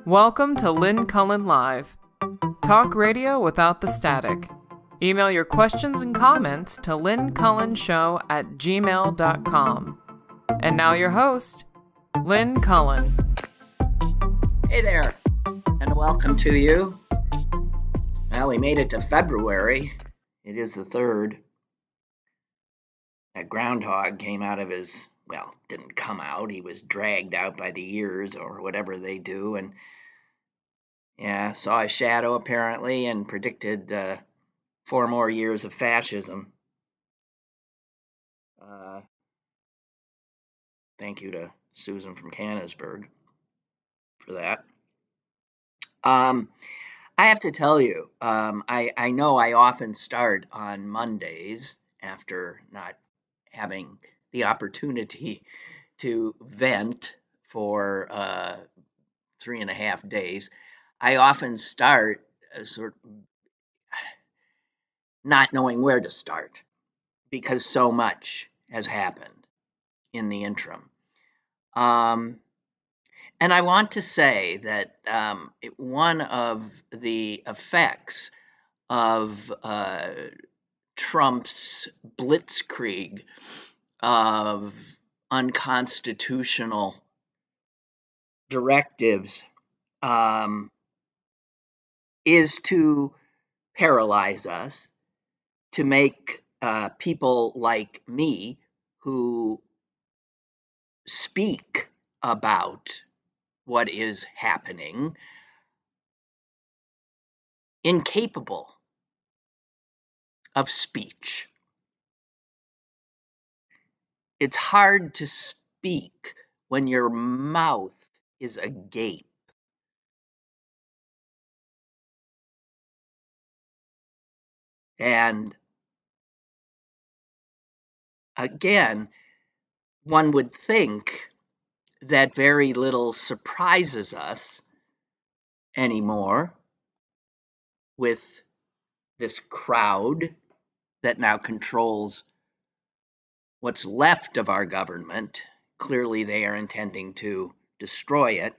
Welcome to Lynn Cullen Live. Talk radio without the static. Email your questions and comments to lynncullenshow@gmail.com. And now your host, Lynn Cullen. Hey there, and welcome to you. Well, we made it to February. It is the 3rd. That groundhog came out of his, well, didn't come out. He was dragged out by the ears or whatever they do, and saw a shadow apparently and predicted 4 more years of fascism. Thank you to Susan from Canonsburg for that. I have to tell you, I know I often start on Mondays after not having the opportunity to vent for 3.5 days. I often start sort of not knowing where to start because so much has happened in the interim. And I want to say that one of the effects of Trump's blitzkrieg of unconstitutional directives is to paralyze us, to make people like me who speak about what is happening incapable of speech. It's hard to speak when your mouth is agape. And again, one would think that very little surprises us anymore with this crowd that now controls what's left of our government. Clearly, they are intending to destroy it.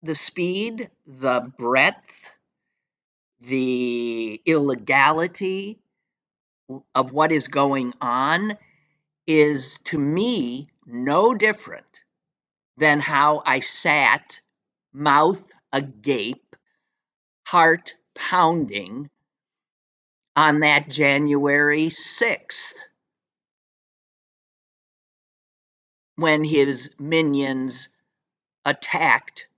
The speed, the breadth, the illegality of what is going on is, to me, no different than how I sat, mouth agape, heart pounding, on that January 6th, when his minions attacked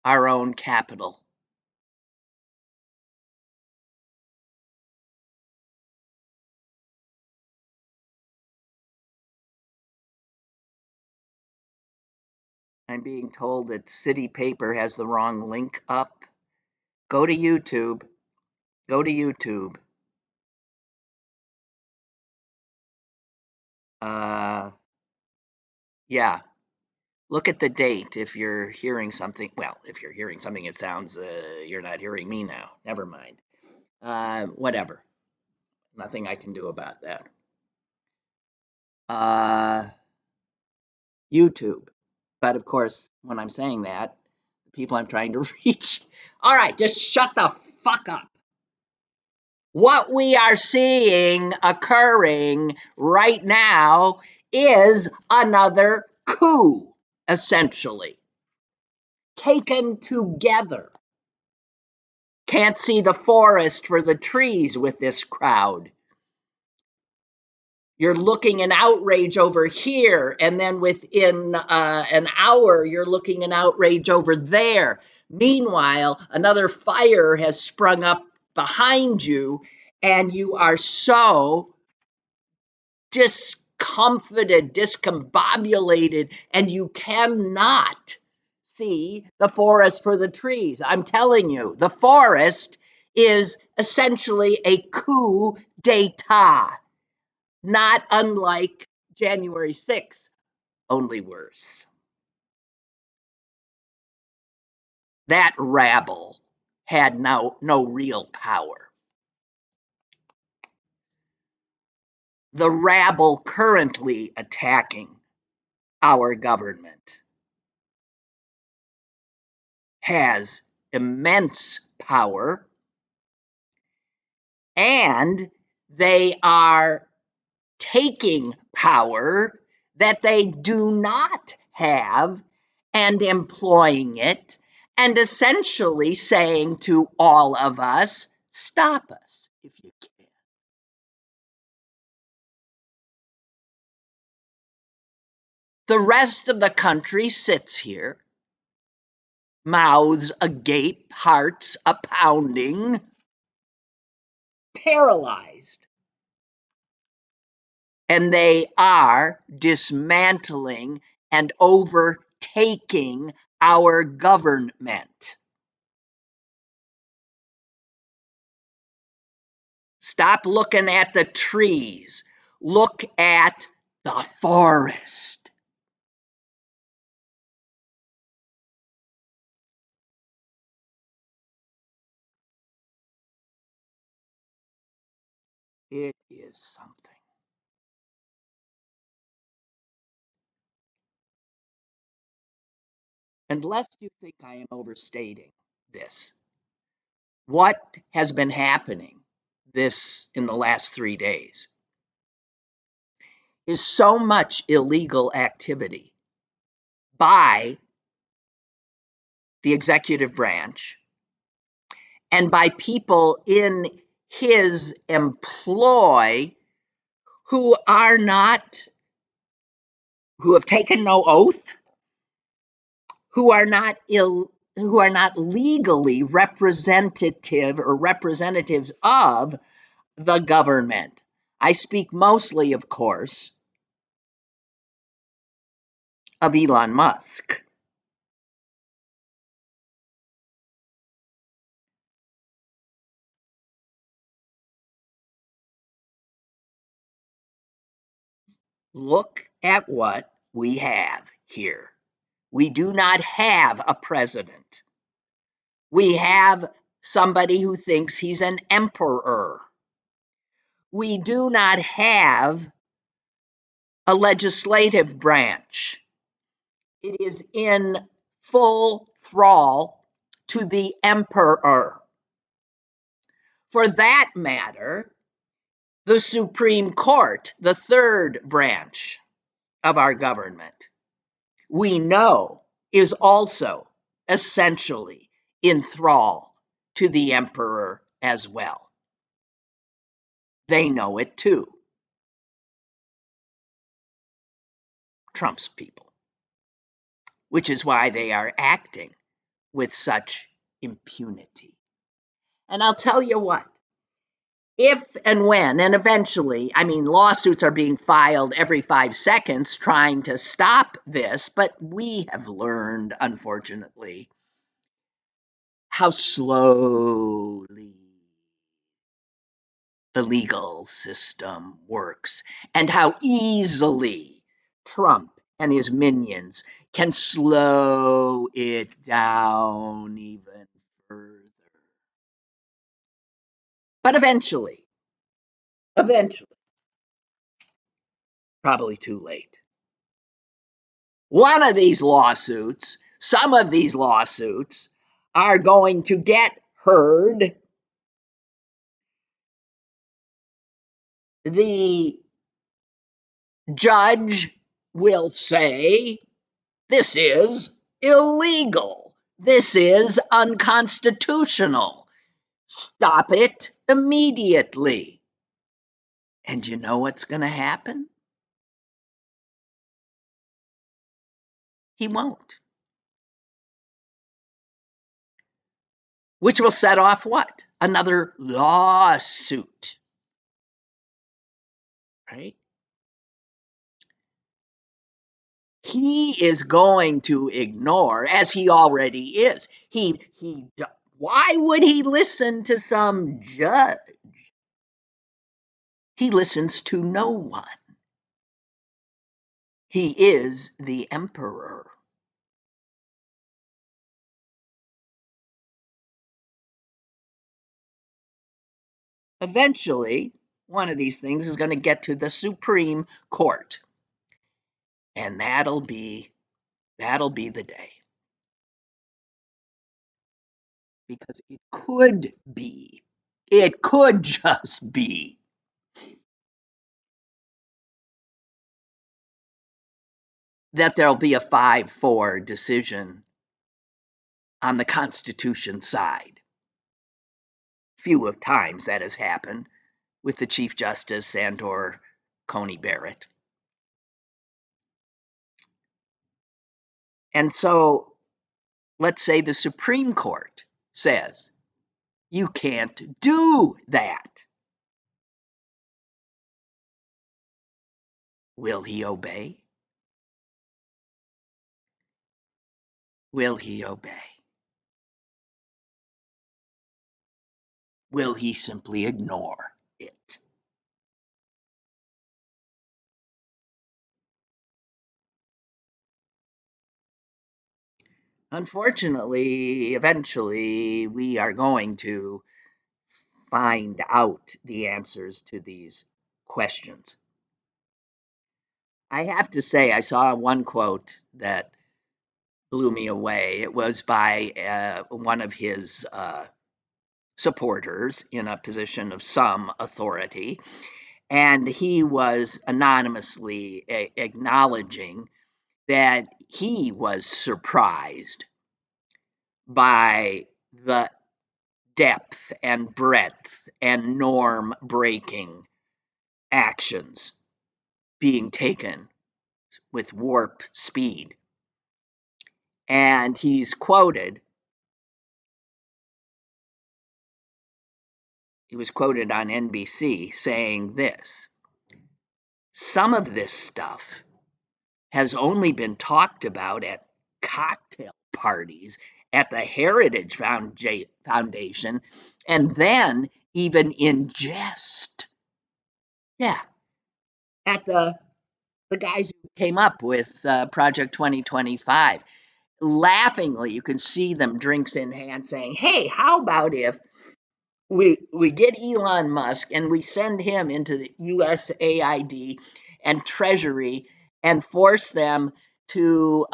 our own capital. I'm being told that City Paper has the wrong link up. Go to YouTube. Go to YouTube. Yeah. Look at the date if you're hearing something. Well, if you're hearing something, it sounds you're not hearing me now. Never mind. Whatever. Nothing I can do about that. YouTube. But of course, when I'm saying that, the people I'm trying to reach. All right, just shut the fuck up. What we are seeing occurring right now is another coup, essentially. Taken together. Can't see the forest for the trees with this crowd. You're looking in outrage over here, and then within an hour, you're looking in outrage over there. Meanwhile, another fire has sprung up behind you, and you are so discomfited, discombobulated, and you cannot see the forest for the trees. I'm telling you, the forest is essentially a coup d'etat, not unlike January 6th, only worse. That rabble had no real power. The rabble currently attacking our government has immense power, and they are taking power that they do not have and employing it, and essentially saying to all of us, stop us if you can. The rest of the country sits here, mouths agape, hearts a pounding, paralyzed. And they are dismantling and overtaking our government. Stop looking at the trees. Look at the forest. It is something. Unless you think I am overstating this, what has been happening in the last 3 days is so much illegal activity by the executive branch and by people in his employ who have taken no oath, who are not legally representative or representatives of the government. I speak mostly, of course, of Elon Musk. Look at what we have here. We do not have a president. We have somebody who thinks he's an emperor. We do not have a legislative branch. It is in full thrall to the emperor. For that matter, the Supreme Court, the third branch of our government, we know is also essentially in thrall to the emperor as well. They know it too. Trump's people, which is why they are acting with such impunity. And I'll tell you what, if and when, and eventually, lawsuits are being filed every 5 seconds trying to stop this, but we have learned, unfortunately, how slowly the legal system works and how easily Trump and his minions can slow it down even further. But eventually, probably too late. Some of these lawsuits are going to get heard. The judge will say, this is illegal. This is unconstitutional. Stop it immediately. And you know what's going to happen? He won't. Which will set off what? Another lawsuit. Right? He is going to ignore, as he already is. Why would he listen to some judge? He listens to no one. He is the emperor. Eventually, one of these things is going to get to the Supreme Court. And that'll be the day. Because it could just be that there'll be a 5-4 decision on the Constitution side. Few of times that has happened with the Chief Justice and or Coney Barrett. And so let's say the Supreme Court says you can't do that. Will he obey? Will he obey? Will he simply ignore it? Unfortunately, eventually, we are going to find out the answers to these questions. I have to say, I saw one quote that blew me away. It was by one of his supporters in a position of some authority, and he was anonymously acknowledging that he was surprised by the depth and breadth and norm breaking actions being taken with warp speed. And he was quoted on NBC saying this: some of this stuff has only been talked about at cocktail parties at the Heritage Foundation, and then even in jest. Yeah, at the guys who came up with Project 2025. Laughingly, you can see them drinks in hand saying, hey, how about if we get Elon Musk and we send him into the USAID and Treasury and force them to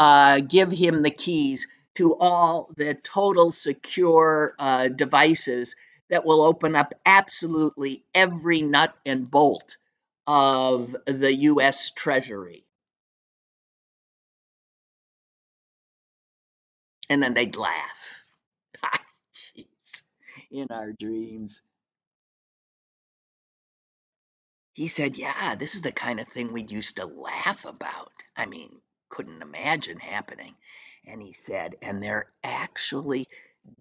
give him the keys to all the total secure devices that will open up absolutely every nut and bolt of the US Treasury. And then they'd laugh. Jeez, in our dreams. He said, yeah, this is the kind of thing we used to laugh about. I mean, couldn't imagine happening. And he said, and they're actually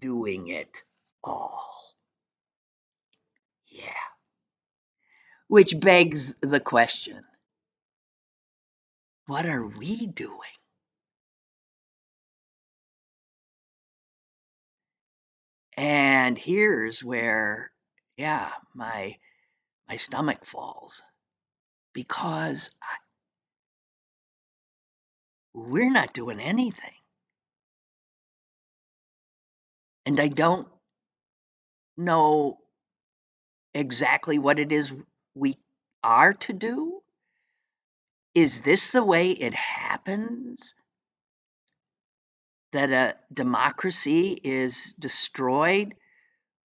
doing it all. Yeah. Which begs the question, what are we doing? And here's where, yeah, my stomach falls, because we're not doing anything. And I don't know exactly what it is we are to do. Is this the way it happens? That a democracy is destroyed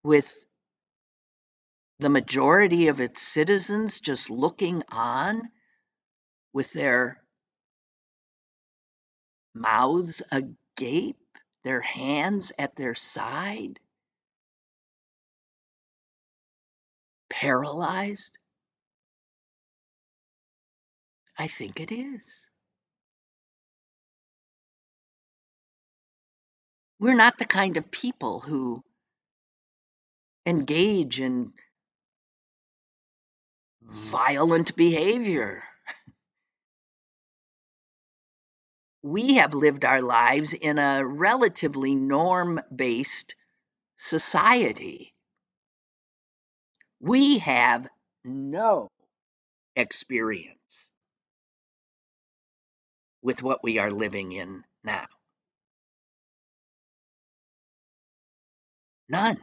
with the majority of its citizens just looking on with their mouths agape, their hands at their side, paralyzed? I think it is. We're not the kind of people who engage in violent behavior. We have lived our lives in a relatively norm-based society. We have no experience with what we are living in now. None.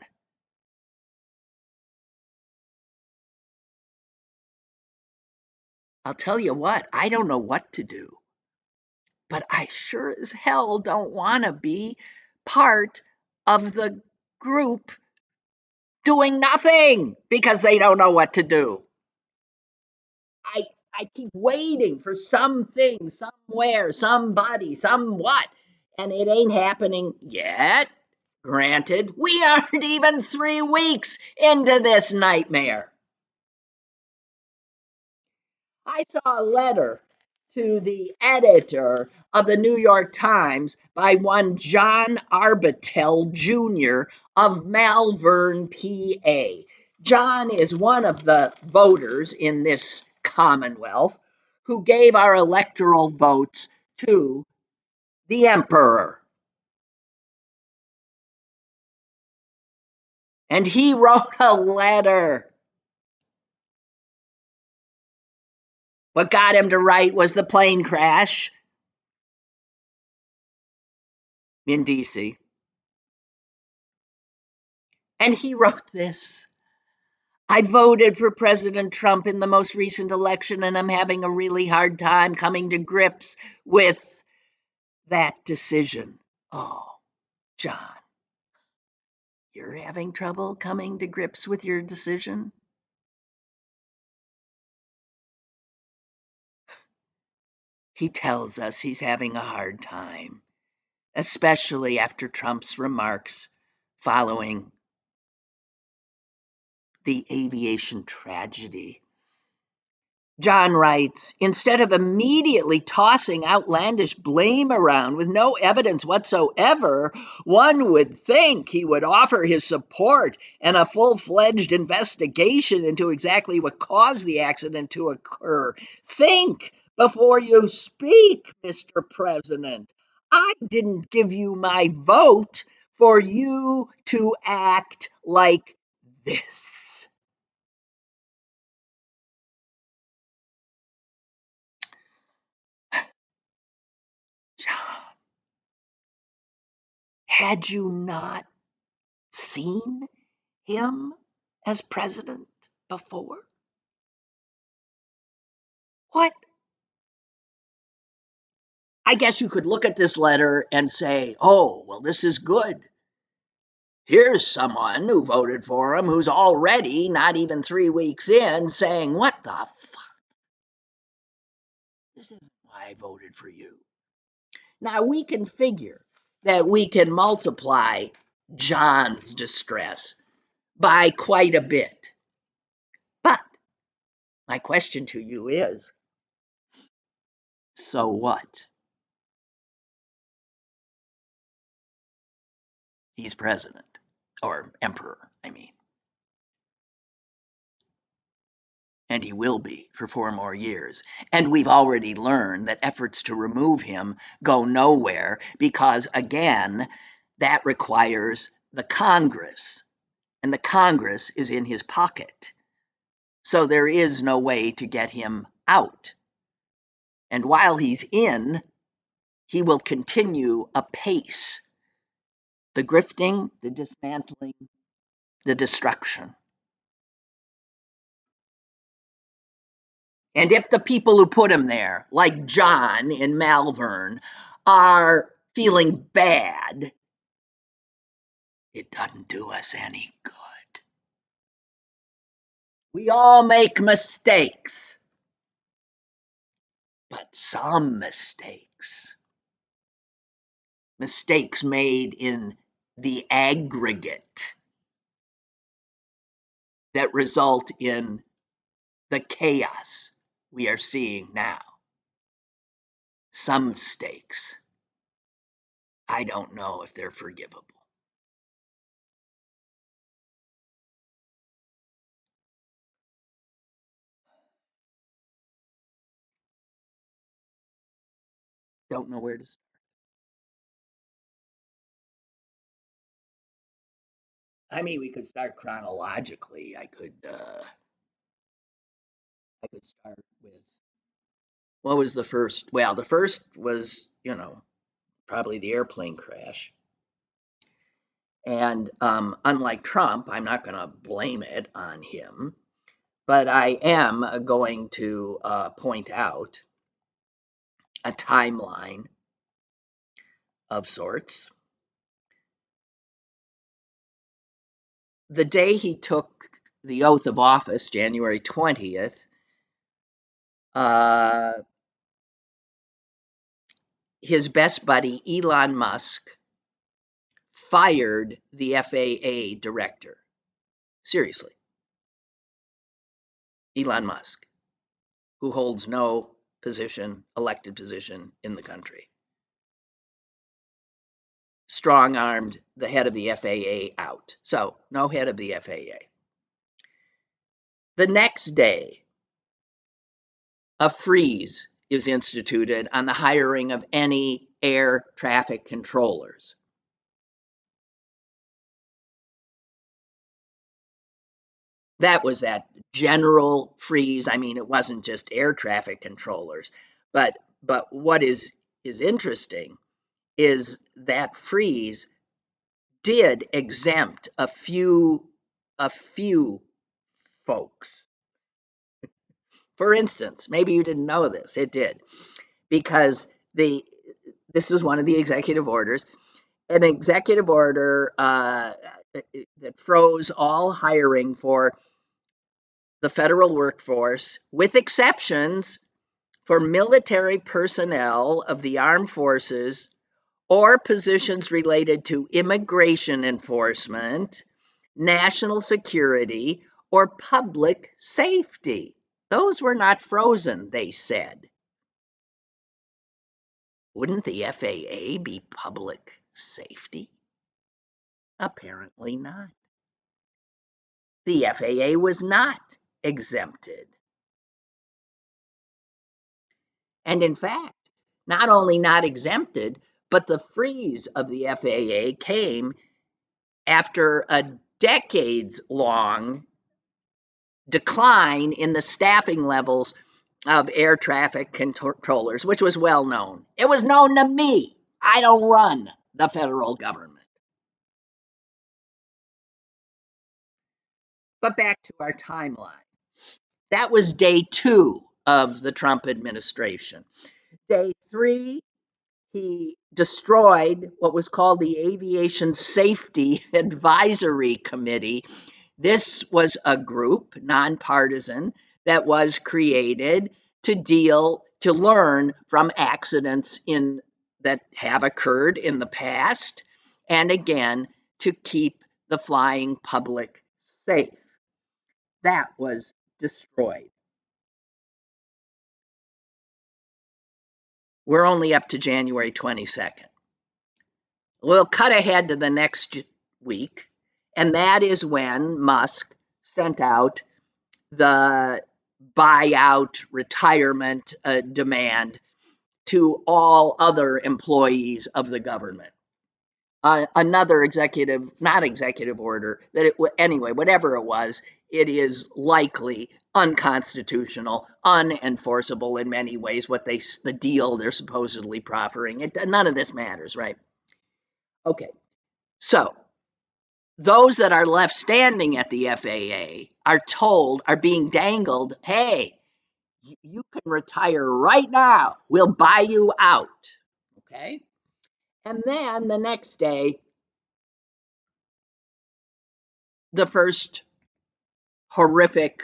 I'll tell you what, I don't know what to do. but I sure as hell don't want to be part of the group doing nothing because they don't know what to do. I keep waiting for something, somewhere, somebody, somewhat, and it ain't happening yet. Granted, we aren't even 3 weeks into this nightmare. I saw a letter to the editor of the New York Times by one John Arbutel Jr. of Malvern, PA. John is one of the voters in this Commonwealth who gave our electoral votes to the emperor. And he wrote a letter. What got him to write was the plane crash in D.C. And he wrote this: I voted for President Trump in the most recent election, and I'm having a really hard time coming to grips with that decision. Oh, John, you're having trouble coming to grips with your decision? He tells us he's having a hard time, especially after Trump's remarks following the aviation tragedy. John writes, instead of immediately tossing outlandish blame around with no evidence whatsoever, one would think he would offer his support and a full-fledged investigation into exactly what caused the accident to occur. Think before you speak, Mr. President. I didn't give you my vote for you to act like this. John, had you not seen him as president before? What? I guess you could look at this letter and say, oh, well, this is good. Here's someone who voted for him who's already not even 3 weeks in saying, what the fuck? This isn't why I voted for you. Now, we can figure that we can multiply John's distress by quite a bit. But my question to you is, so what? He's president, or emperor, I mean. And he will be for 4 more years. And we've already learned that efforts to remove him go nowhere because, again, that requires the Congress. And the Congress is in his pocket. So there is no way to get him out. And while he's in, he will continue apace the grifting, the dismantling, the destruction. And if the people who put him there, like John in Malvern, are feeling bad, it doesn't do us any good. We all make mistakes, but some mistakes made in the aggregate that result in the chaos we are seeing now. Some mistakes, I don't know if they're forgivable. Don't know where to start. I mean, we could start chronologically. I could start with what was the first? Well, the first was, probably the airplane crash. And unlike Trump, I'm not going to blame it on him, but I am going to point out a timeline of sorts. The day he took the oath of office, January 20th, his best buddy, Elon Musk, fired the FAA director. Seriously. Elon Musk, who holds no position, elected position in the country, strong-armed the head of the FAA out. So, no head of the FAA. The next day, a freeze is instituted on the hiring of any air traffic controllers. That was that general freeze. I mean, it wasn't just air traffic controllers, but what is interesting is that freeze did exempt a few folks. For instance, maybe you didn't know this, it did, because this was one of the executive orders, an executive order that froze all hiring for the federal workforce, with exceptions for military personnel of the armed forces or positions related to immigration enforcement, national security, or public safety. Those were not frozen, they said. Wouldn't the FAA be public safety? Apparently not. The FAA was not exempted. And in fact, not only not exempted, but the freeze of the FAA came after a decades-long decline in the staffing levels of air traffic controllers, which was well known. It was known to me. I don't run the federal government. But back to our timeline. That was day 2 of the Trump administration. Day 3, he destroyed what was called the Aviation Safety Advisory Committee. This was a group, nonpartisan, that was created to learn from accidents that have occurred in the past, and again, to keep the flying public safe. That was destroyed. We're only up to January 22nd. We'll cut ahead to the next week, and that is when Musk sent out the buyout retirement demand to all other employees of the government. Another not executive order, anyway, whatever it was, it is likely unconstitutional, unenforceable in many ways, the deal they're supposedly proffering. None of this matters, right? Okay, so those that are left standing at the FAA are being dangled, hey, you can retire right now. We'll buy you out, okay? And then the next day, the first horrific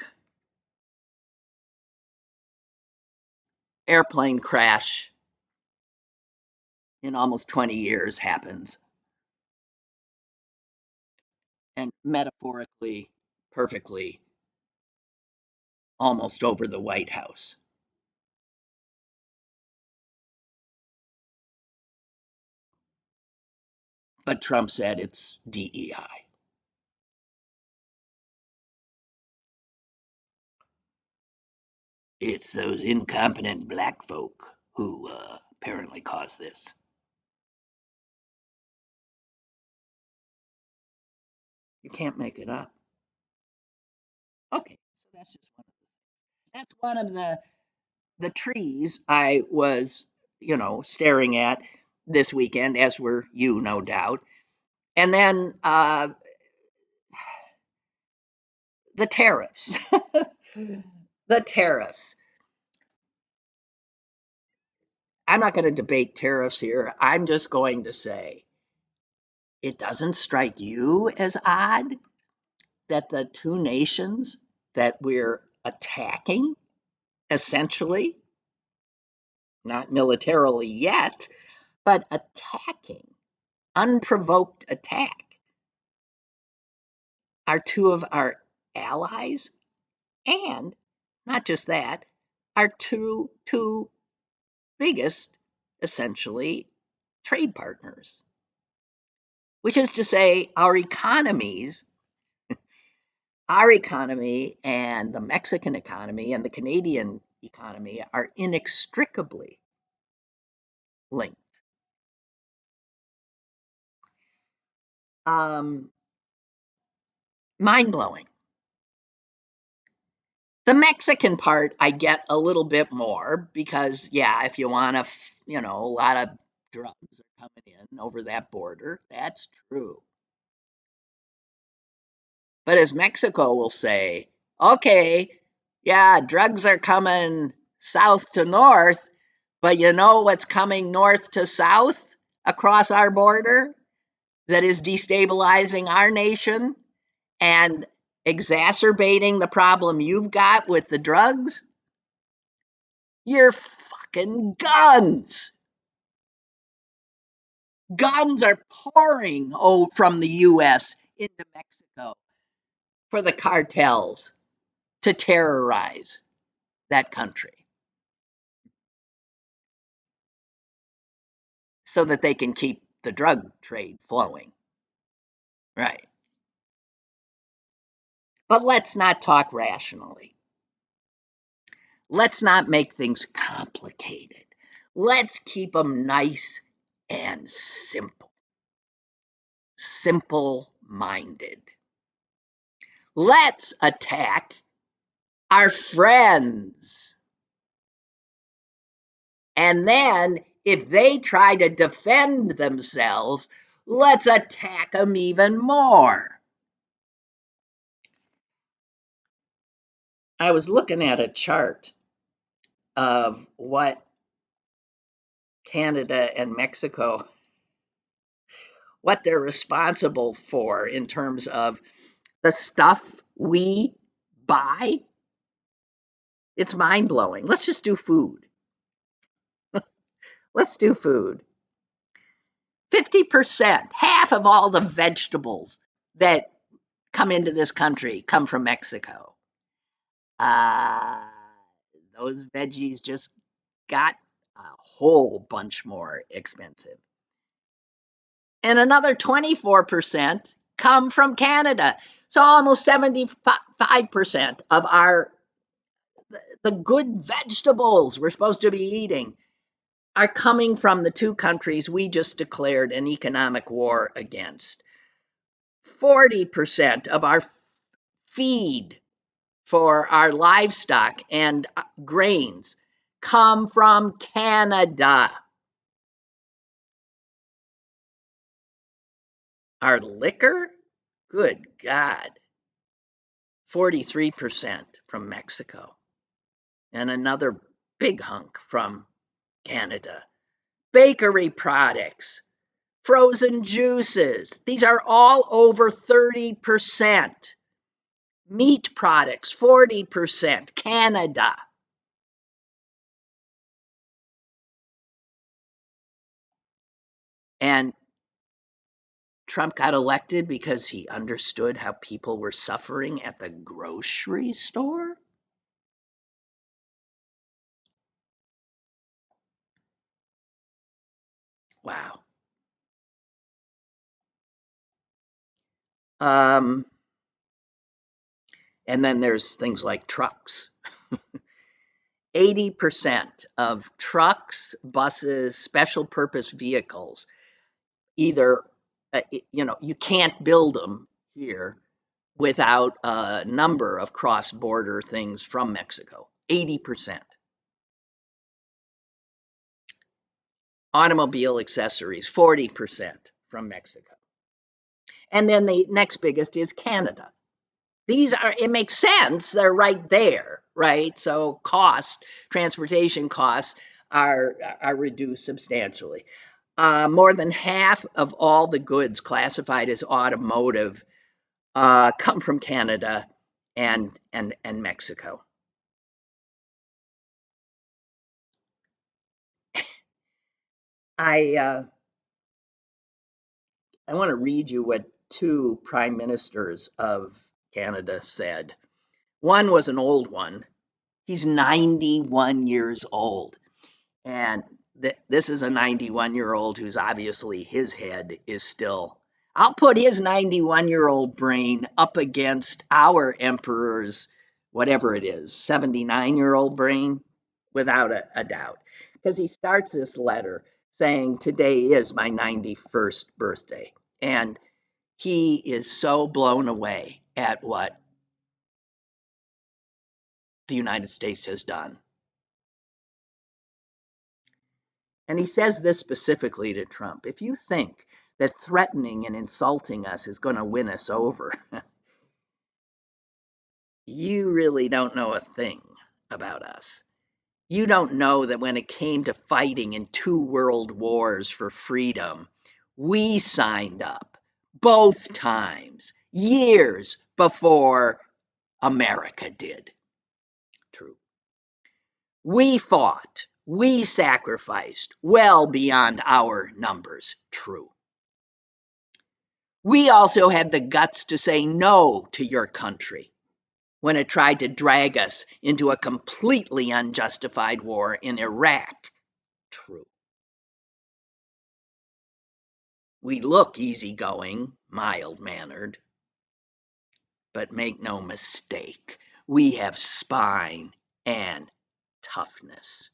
airplane crash in almost 20 years happens. And metaphorically, perfectly, almost over the White House. But Trump said it's DEI. It's those incompetent black folk who apparently caused this. You can't make it up. Okay, so that's one of the trees I was, staring at this weekend, as were you, no doubt. And then the tariffs. The tariffs. I'm not going to debate tariffs here. I'm just going to say it doesn't strike you as odd that the two nations that we're attacking, essentially, not militarily yet, but attacking, unprovoked attack, are two of our allies, and not just that, our two biggest, essentially, trade partners, which is to say, our economy and the Mexican economy and the Canadian economy are inextricably linked. Mind-blowing. The Mexican part, I get a little bit more because, yeah, if you want to, a lot of drugs are coming in over that border. That's true. But as Mexico will say, okay, yeah, drugs are coming south to north, but you know what's coming north to south across our border that is destabilizing our nation and exacerbating the problem you've got with the drugs? Your fucking guns. Guns are pouring from the US into Mexico for the cartels to terrorize that country so that they can keep the drug trade flowing. Right. But let's not talk rationally. Let's not make things complicated. Let's keep them nice and simple. Simple-minded. Let's attack our friends. And then, if they try to defend themselves, let's attack them even more. I was looking at a chart of what Canada and Mexico, what they're responsible for in terms of the stuff we buy. It's mind-blowing. Let's just do food. Let's do food. 50%, half of all the vegetables that come into this country come from Mexico. Those veggies just got a whole bunch more expensive. And another 24% come from Canada. So almost 75% of the good vegetables we're supposed to be eating are coming from the two countries we just declared an economic war against. 40% of our feed for our livestock and grains come from Canada. Our liquor, good God, 43% from Mexico, and another big hunk from Canada. Bakery products, frozen juices, these are all over 30%. Meat products, 40%, Canada. And Trump got elected because he understood how people were suffering at the grocery store? Wow. And then there's things like trucks. 80% of trucks, buses, special purpose vehicles, either, you can't build them here without a number of cross-border things from Mexico. 80%. Automobile accessories, 40% from Mexico. And then the next biggest is Canada. It makes sense. They're right there, right? So transportation costs are reduced substantially. More than half of all the goods classified as automotive come from Canada and Mexico. I want to read you what two prime ministers of Canada said. One was an old one. He's 91 years old. And this is a 91-year-old who's obviously his head is still. I'll put his 91-year-old brain up against our emperor's, whatever it is, 79-year-old brain, without a doubt. Because he starts this letter saying, today is my 91st birthday. And he is so blown away at what the United States has done. And he says this specifically to Trump. If you think that threatening and insulting us is going to win us over, you really don't know a thing about us. You don't know that when it came to fighting in 2 world wars for freedom, we signed up both times, years before America did. True. We fought, we sacrificed well beyond our numbers. True. We also had the guts to say no to your country when it tried to drag us into a completely unjustified war in Iraq. True. We look easygoing, mild-mannered, but make no mistake, we have spine and toughness.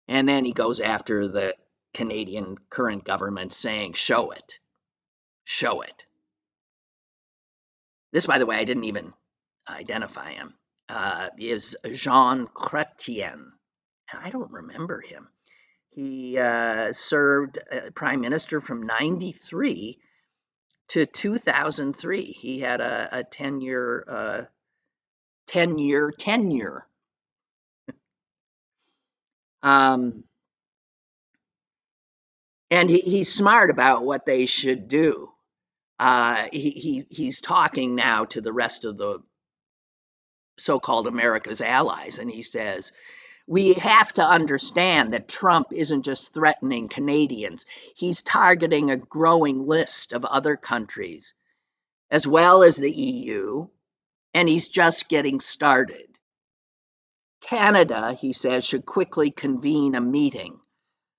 And then he goes after the Canadian current government saying, show it, show it. This, by the way, I didn't even identify him, is Jean Chrétien. I don't remember him. He served prime minister from 93 to 2003. He had a 10-year tenure. And he's smart about what they should do. He's talking now to the rest of the so-called America's allies, and he says, we have to understand that Trump isn't just threatening Canadians. He's targeting a growing list of other countries, as well as the EU, and he's just getting started. Canada, he says, should quickly convene a meeting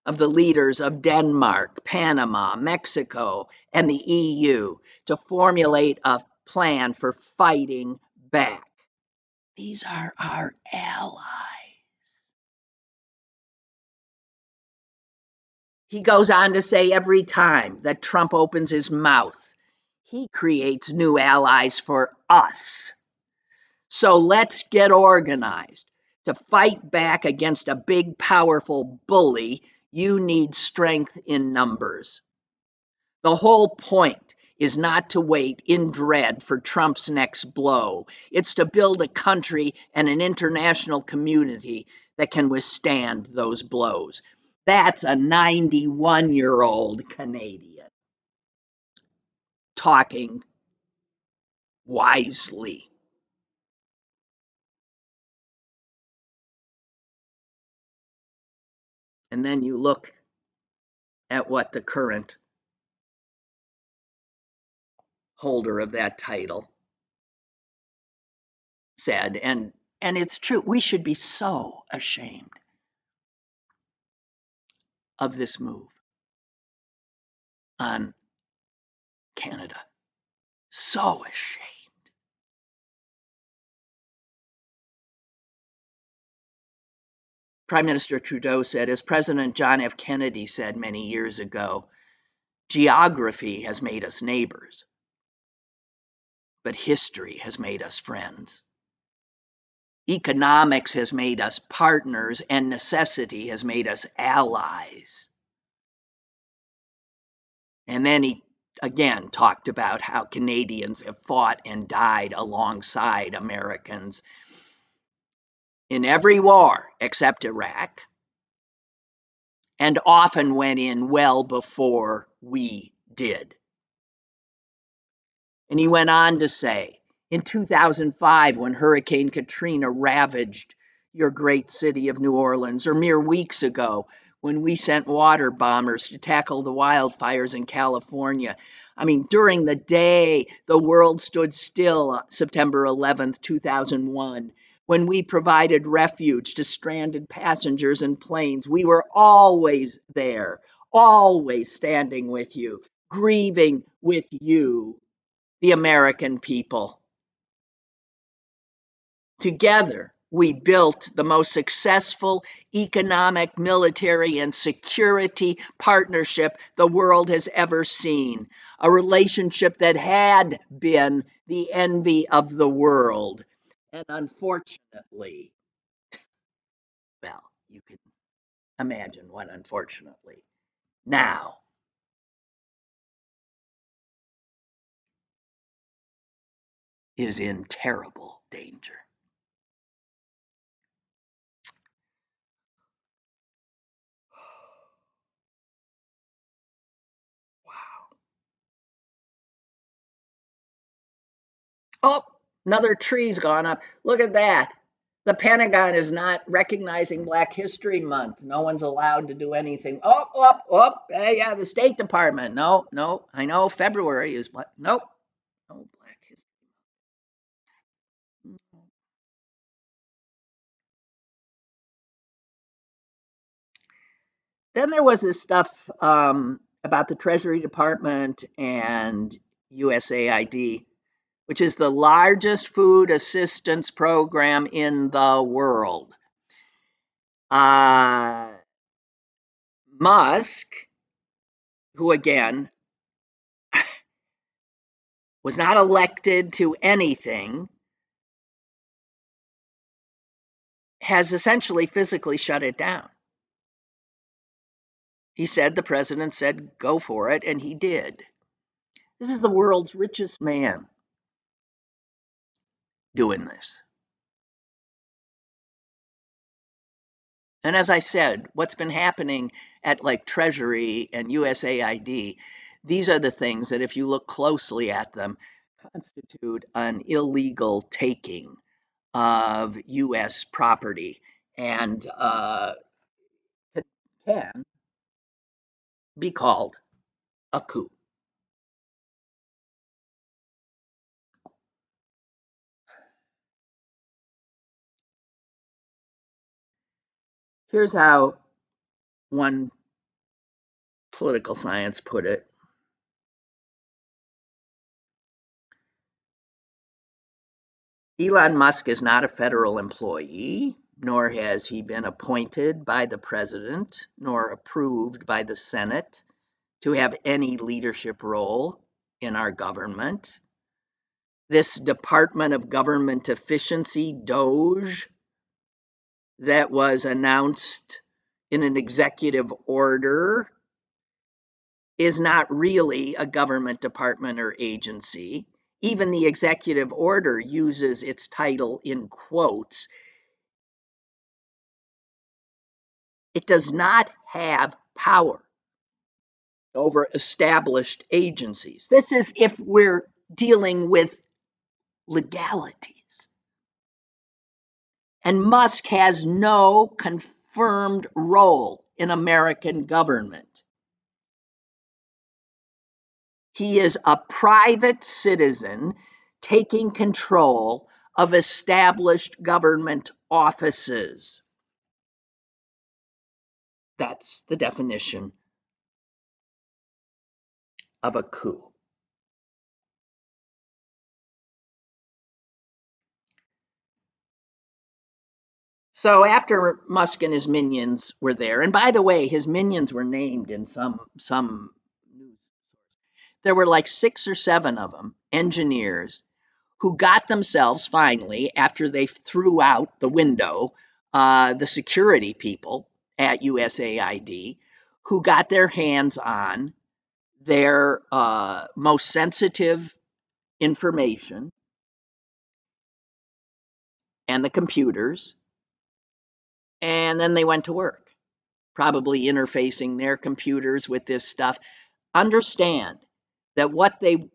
of the leaders of Denmark, Panama, Mexico, and the EU to formulate a plan for fighting back. These are our allies. He goes on to say every time that Trump opens his mouth, he creates new allies for us. So let's get organized. To fight back against a big, powerful bully, you need strength in numbers. The whole point is not to wait in dread for Trump's next blow. It's to build a country and an international community that can withstand those blows. That's a 91-year-old Canadian talking wisely. And then you look at what the current holder of that title said, and it's true. We should be so ashamed of this move on Canada. So ashamed. Prime Minister Trudeau said, as President John F. Kennedy said many years ago, geography has made us neighbors, but history has made us friends. Economics has made us partners, and necessity has made us allies. And then he again talked about how Canadians have fought and died alongside Americans in every war except Iraq, and often went in well before we did. And he went on to say, in 2005, when Hurricane Katrina ravaged your great city of New Orleans, or mere weeks ago, when we sent water bombers to tackle the wildfires in California. I mean, during the day, the world stood still, September 11th, 2001, when we provided refuge to stranded passengers and planes. We were always there, always standing with you, grieving with you, the American people. Together, we built the most successful economic, military, and security partnership the world has ever seen, a relationship that had been the envy of the world. And unfortunately, well, you can imagine what unfortunately now is in terrible danger. Wow. Oh, another tree's gone up. Look at that. The Pentagon is not recognizing Black History Month. No one's allowed to do anything. Yeah, the State Department. No, I know February is Black. Nope, no Black History. Then there was this stuff about the Treasury Department and USAID, which is the largest food assistance program in the world. Musk, who again was not elected to anything, has essentially physically shut it down. He said, the president said, go for it, and he did. This is the world's richest man doing this. And as I said, what's been happening at like Treasury and USAID, these are the things that if you look closely at them, constitute an illegal taking of US property and can be called a coup. Here's how one political science put it. Elon Musk is not a federal employee, nor has he been appointed by the president, nor approved by the Senate to have any leadership role in our government. This Department of Government Efficiency, DOGE, that was announced in an executive order is not really a government department or agency. Even the executive order uses its title in quotes. It does not have power over established agencies. This is if we're dealing with legalities. And Musk has no confirmed role in American government. He is a private citizen taking control of established government offices. That's the definition of a coup. So after Musk and his minions were there, and by the way, his minions were named in some news. There were like 6 or 7 of them, engineers, who got themselves finally, after they threw out the window the security people at USAID, who got their hands on their most sensitive information and the computers, and then they went to work, probably interfacing their computers with this stuff. Understand that what the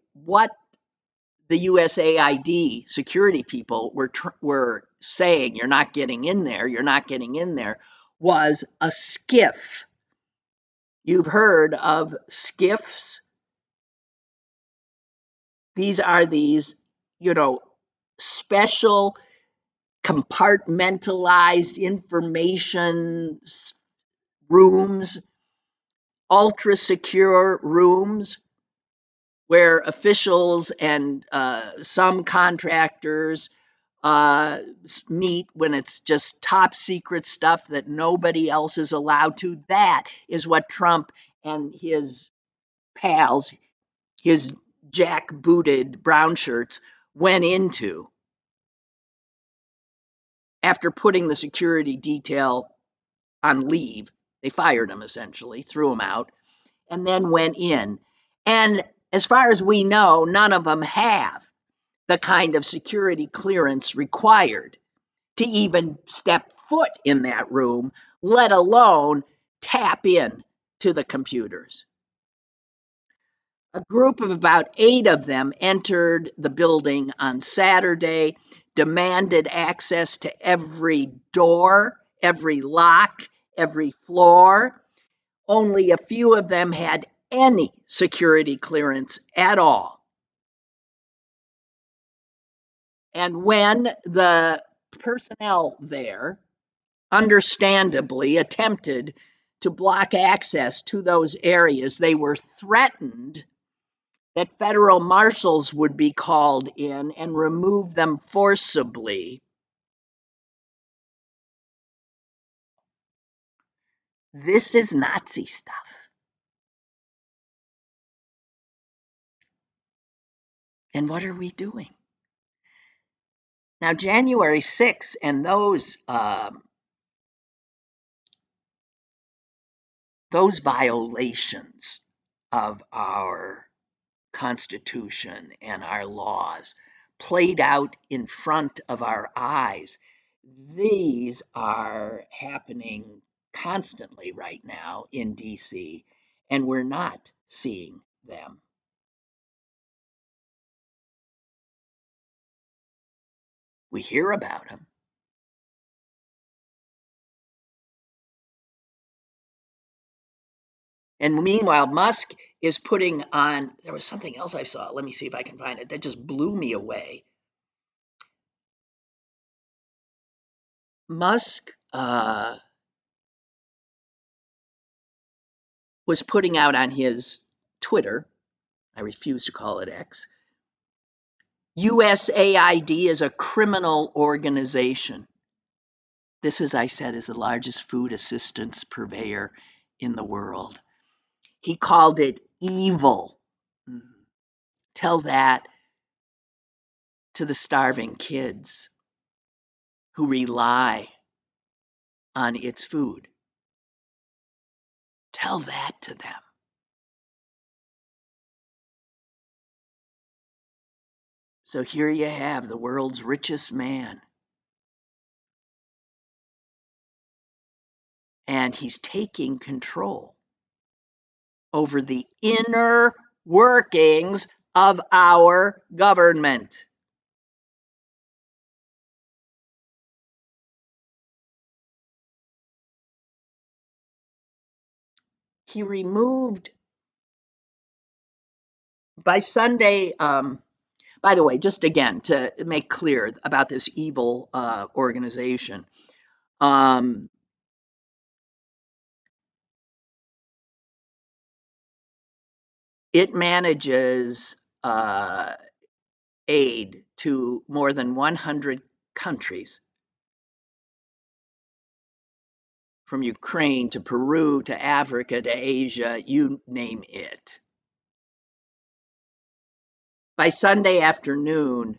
USAID security people were saying, you're not getting in there, was a skiff. You've heard of skiffs? These are these, special compartmentalized information rooms, ultra secure rooms where officials and some contractors meet when it's just top secret stuff that nobody else is allowed to. That is what Trump and his pals, his jack-booted brown shirts, went into after putting the security detail on leave. They fired him, essentially, threw him out, and then went in. And as far as we know, none of them have the kind of security clearance required to even step foot in that room, let alone tap in to the computers. A group of about 8 of them entered the building on Saturday, demanded access to every door, every lock, every floor. Only a few of them had any security clearance at all. And when the personnel there understandably attempted to block access to those areas, they were threatened that federal marshals would be called in and remove them forcibly. This is Nazi stuff. And what are we doing? Now, January 6th and those violations of our Constitution and our laws played out in front of our eyes. These are happening constantly right now in DC, and we're not seeing them. We hear about them. And meanwhile, Musk is putting on, there was something else I saw, let me see if I can find it, that just blew me away. Musk was putting out on his Twitter, I refuse to call it X, USAID is a criminal organization. This, as I said, is the largest food assistance purveyor in the world. He called it evil. Tell that to the starving kids who rely on its food. Tell that to them. So here you have the world's richest man. And he's taking control over the inner workings of our government. He removed, by Sunday, by the way, just again to make clear about this evil organization, it manages aid to more than 100 countries, from Ukraine to Peru to Africa to Asia, you name it. By Sunday afternoon,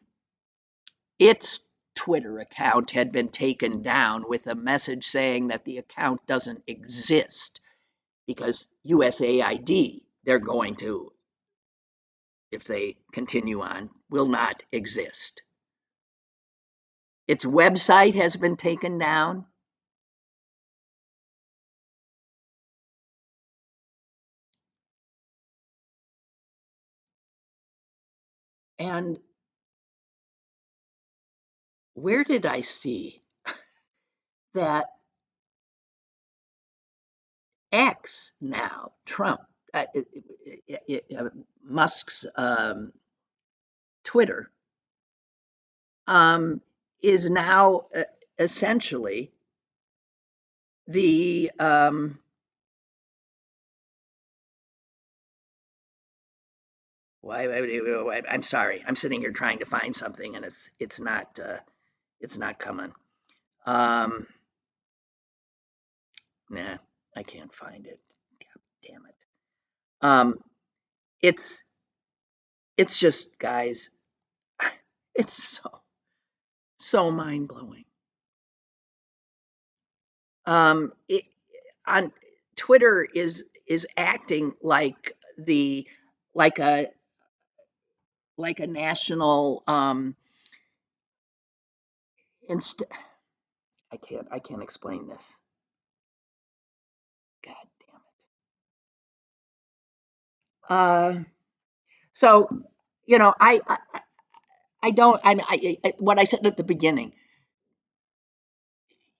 its Twitter account had been taken down with a message saying that the account doesn't exist because USAID, they're going to, if they continue on, will not exist. Its website has been taken down. And where did I see that X now, Trump, Musk's Twitter, is now essentially the I'm sorry, I'm sitting here trying to find something and it's not coming. Nah, I can't find it. God damn it. It's just, guys, it's so mind blowing. It, on Twitter is acting like like a national I can't explain this. God damn it. So I don't I what I said at the beginning.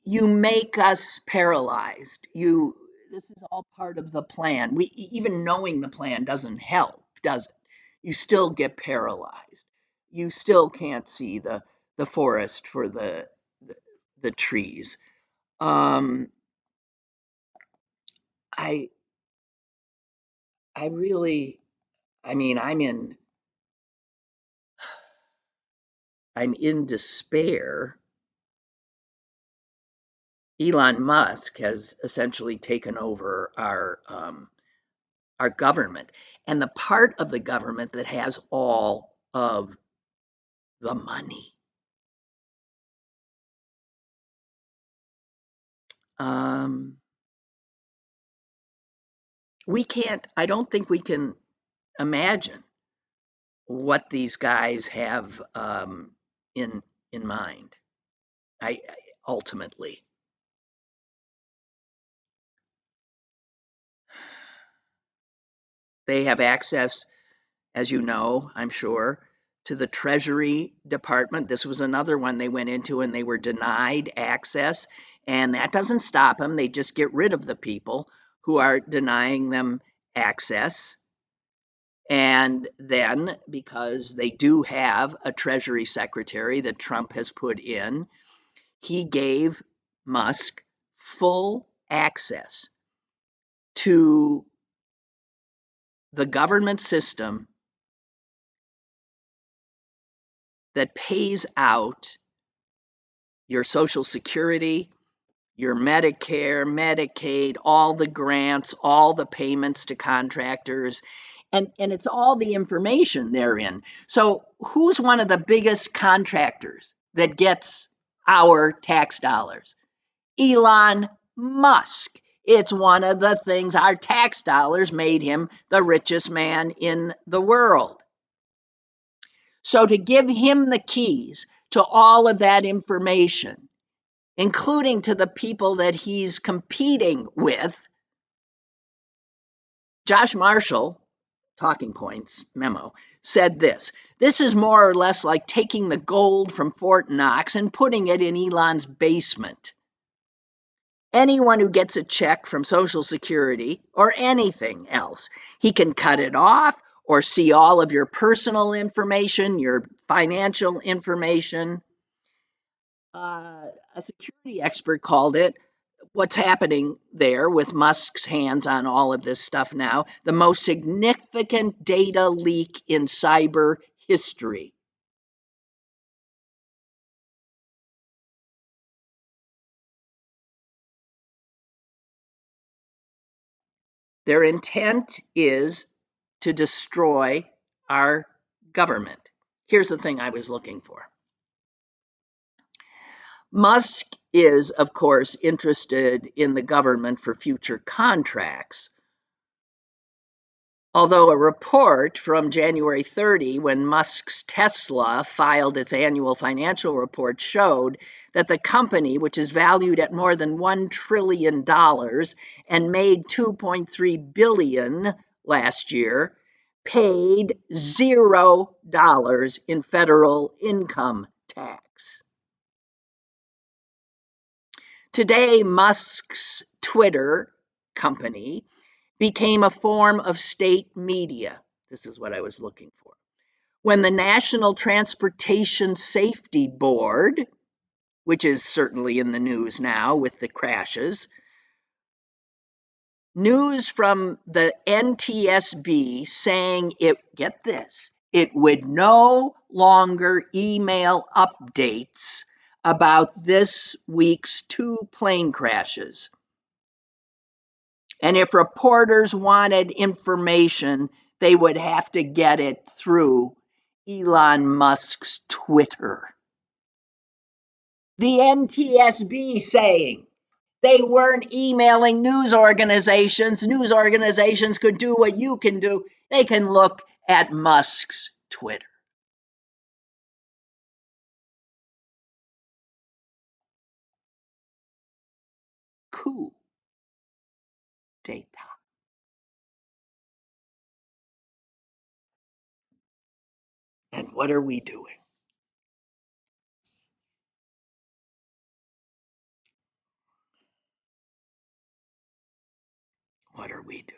You make us paralyzed. This is all part of the plan. We even knowing the plan doesn't help, does it? You still get paralyzed. You still can't see the forest for the trees. I really, I mean, I'm in despair. Elon Musk has essentially taken over our government, and the part of the government that has all of the money. We can't. I don't think we can imagine what these guys have in mind. I ultimately. They have access, as you know, I'm sure, to the Treasury Department. This was another one they went into and they were denied access. And that doesn't stop them. They just get rid of the people who are denying them access. And then, because they do have a Treasury Secretary that Trump has put in, he gave Musk full access to the government system that pays out your Social Security, your Medicare, Medicaid, all the grants, all the payments to contractors, and it's all the information therein. So who's one of the biggest contractors that gets our tax dollars? Elon Musk. It's one of the things our tax dollars made him the richest man in the world. So to give him the keys to all of that information, including to the people that he's competing with, Josh Marshall, Talking Points memo, said this. This is more or less like taking the gold from Fort Knox and putting it in Elon's basement. Anyone who gets a check from Social Security or anything else, he can cut it off or see all of your personal information, your financial information. A security expert called it, what's happening there with Musk's hands on all of this stuff now, the most significant data leak in cyber history. Their intent is to destroy our government. Here's the thing I was looking for. Musk is, of course, interested in the government for future contracts. Although a report from January 30, when Musk's Tesla filed its annual financial report, showed that the company, which is valued at more than $1 trillion and made $2.3 billion last year, paid $0 in federal income tax. Today, Musk's Twitter company became a form of state media. This is what I was looking for. When the National Transportation Safety Board, which is certainly in the news now with the crashes, news from the NTSB saying get this, it would no longer email updates about this week's 2 plane crashes. And if reporters wanted information, they would have to get it through Elon Musk's Twitter. The NTSB saying they weren't emailing news organizations. News organizations could do what you can do. They can look at Musk's Twitter. Coup d'etat. And what are we doing? What are we doing?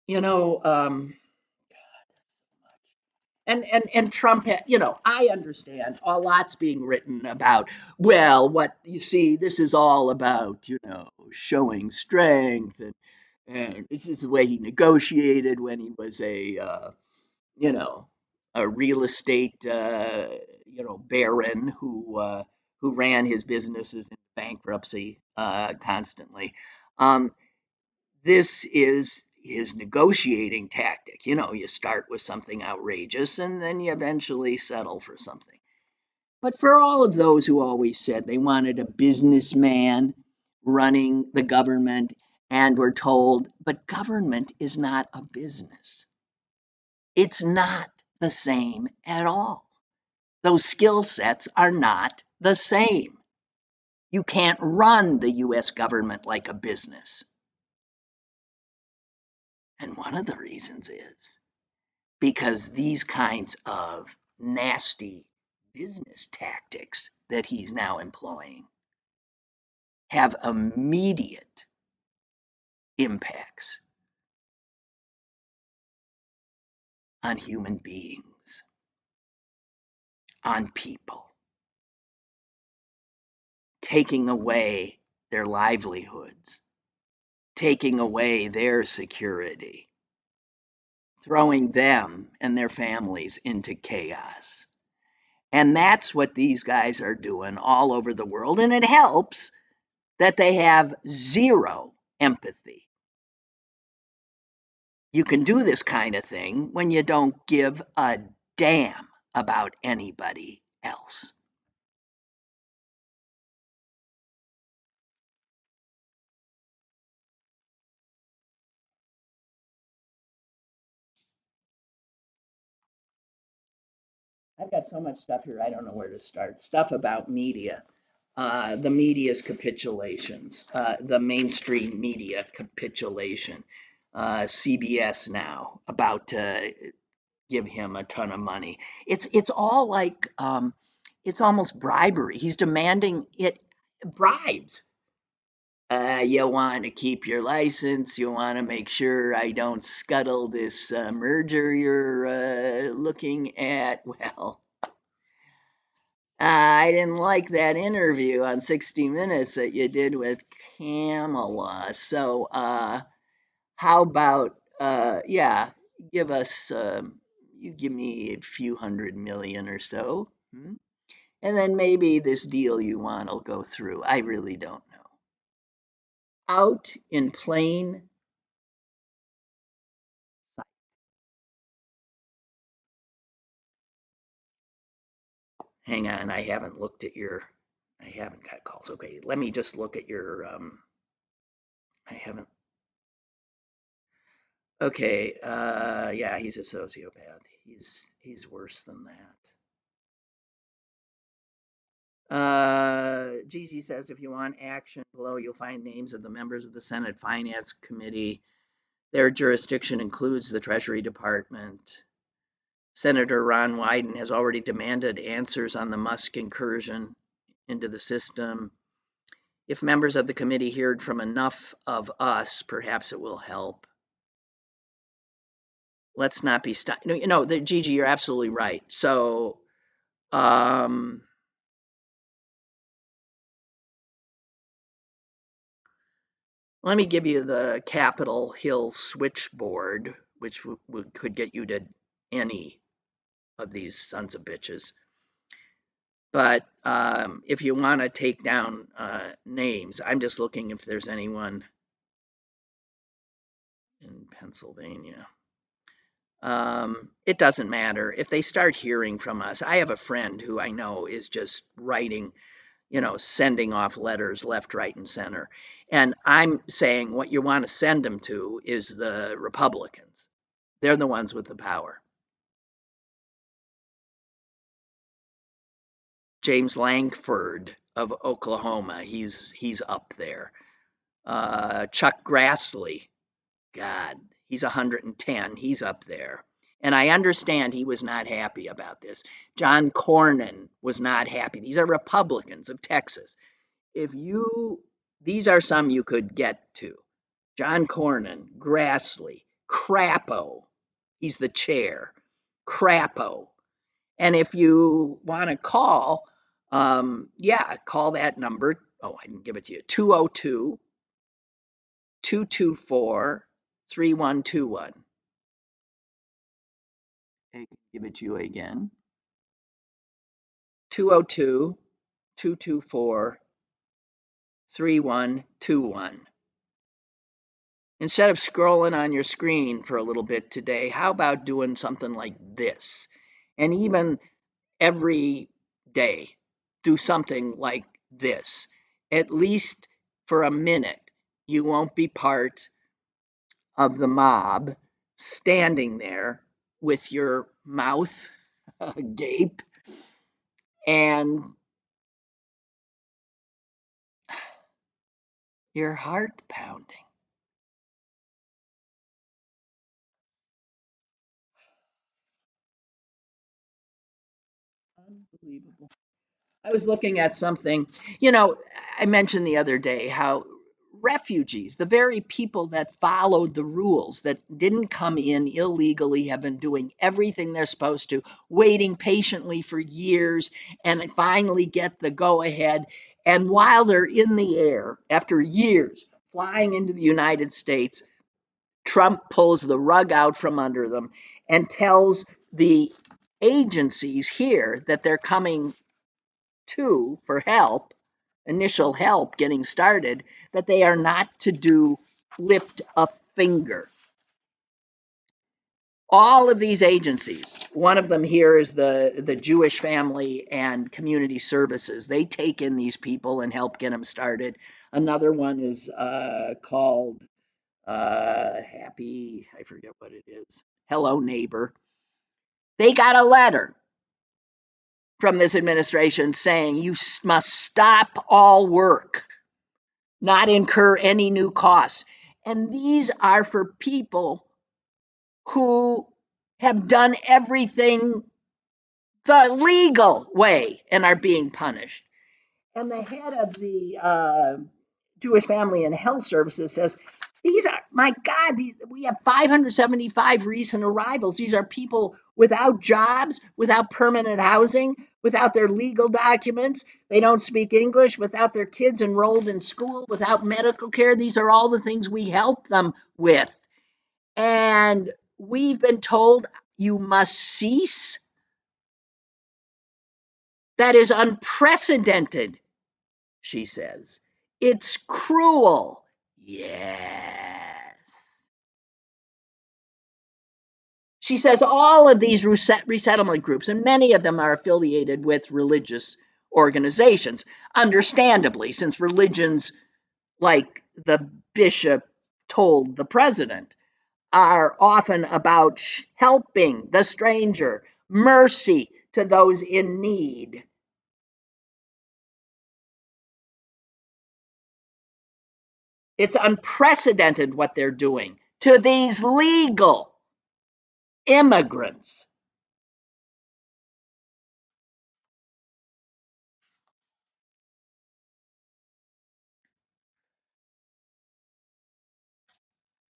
You know, and Trump, I understand a lot's being written about, well, what you see, this is all about, showing strength, and this is the way he negotiated when he was you know, a real estate, baron who ran his businesses into bankruptcy constantly. This is his negotiating tactic. You start with something outrageous and then you eventually settle for something. But for all of those who always said they wanted a businessman running the government and were told, but government is not a business. It's not the same at all. Those skill sets are not the same. You can't run the US government like a business. And one of the reasons is because these kinds of nasty business tactics that he's now employing have immediate impacts on human beings, on people, taking away their livelihoods, taking away their security, throwing them and their families into chaos. And that's what these guys are doing all over the world. And it helps that they have zero empathy. You can do this kind of thing when you don't give a damn about anybody else. I've got so much stuff here, I don't know where to start. Stuff about media, the media's capitulations, the mainstream media capitulation, CBS now about to give him a ton of money. It's all like it's almost bribery. He's demanding bribes. You want to keep your license. You want to make sure I don't scuttle this merger you're looking at. Well, I didn't like that interview on 60 Minutes that you did with Kamala. So, how about, yeah, give us, you give me a few $100 million or so, and then maybe this deal you want will go through. I really don't know. Out in plain sight. Hang on, I haven't looked at I haven't got calls. Okay, let me just look at your, I haven't. Okay, yeah, he's a sociopath. He's worse than that. Gigi says, if you want action below, you'll find names of the members of the Senate Finance Committee. Their jurisdiction includes the Treasury Department. Senator Ron Wyden has already demanded answers on the Musk incursion into the system. If members of the committee heard from enough of us, perhaps it will help. Let's not be stuck. Gigi, you're absolutely right. So, let me give you the Capitol Hill switchboard, which could get you to any of these sons of bitches. But if you want to take down names, I'm just looking if there's anyone in Pennsylvania. It doesn't matter. If they start hearing from us, I have a friend who I know is just writing, sending off letters left, right, and center. And I'm saying what you want to send them to is the Republicans. They're the ones with the power. James Lankford of Oklahoma, he's up there. Chuck Grassley, God, he's 110. He's up there. And I understand he was not happy about this. John Cornyn was not happy. These are Republicans of Texas. These are some you could get to. John Cornyn, Grassley, Crapo, he's the chair, Crapo. And if you want to call, call that number. Oh, I didn't give it to you. 202 224 3121. I can give it to you again. 202 224 3121. Instead of scrolling on your screen for a little bit today, how about doing something like this? And even every day, do something like this. At least for a minute, you won't be part of the mob standing there with your mouth agape and your heart pounding. Unbelievable. I was looking at something, I mentioned the other day how refugees, the very people that followed the rules, that didn't come in illegally, have been doing everything they're supposed to, waiting patiently for years, and finally get the go-ahead. And while they're in the air, after years, flying into the United States, Trump pulls the rug out from under them and tells the agencies here that they're coming to for help, initial help getting started, that they are not to lift a finger. All of these agencies, one of them here is the Jewish Family and Community Services. They take in these people and help get them started. Another one is called Happy, I forget what it is, Hello Neighbor. They got a letter from this administration saying you must stop all work, not incur any new costs. And these are for people who have done everything the legal way and are being punished. And the head of the Jewish Family and Health Services says, these are, my God, we have 575 recent arrivals. These are people without jobs, without permanent housing, without their legal documents. They don't speak English, without their kids enrolled in school, without medical care. These are all the things we help them with. And we've been told you must cease. That is unprecedented, she says. It's cruel. Yes. She says all of these resettlement groups, and many of them are affiliated with religious organizations, understandably, since religions like the bishop told the president are often about helping the stranger, mercy to those in need. It's unprecedented what they're doing to these legal immigrants.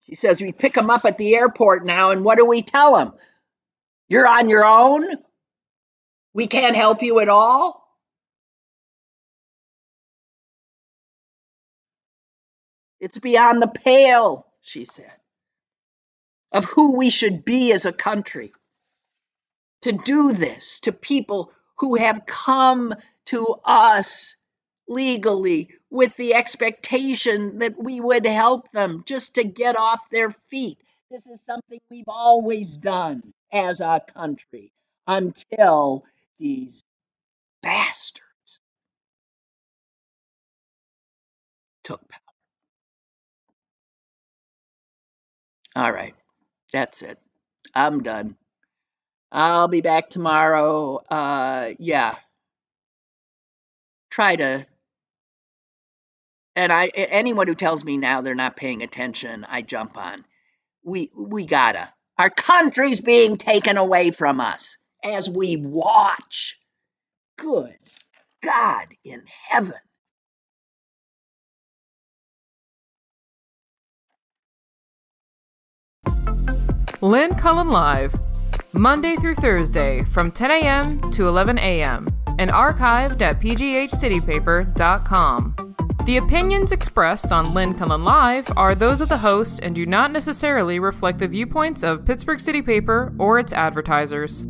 She says, we pick them up at the airport now, and what do we tell them? You're on your own? We can't help you at all? It's beyond the pale, she said, of who we should be as a country to do this to people who have come to us legally with the expectation that we would help them just to get off their feet. This is something we've always done as a country until these bastards took power. All right, that's it. I'm done. I'll be back tomorrow. Try to. And anyone who tells me now they're not paying attention, I jump on. We gotta. Our country's being taken away from us as we watch. Good God in heaven. Lynn Cullen Live, Monday through Thursday from 10 a.m. to 11 a.m. and archived at pghcitypaper.com. The opinions expressed on Lynn Cullen Live are those of the host and do not necessarily reflect the viewpoints of Pittsburgh City Paper or its advertisers.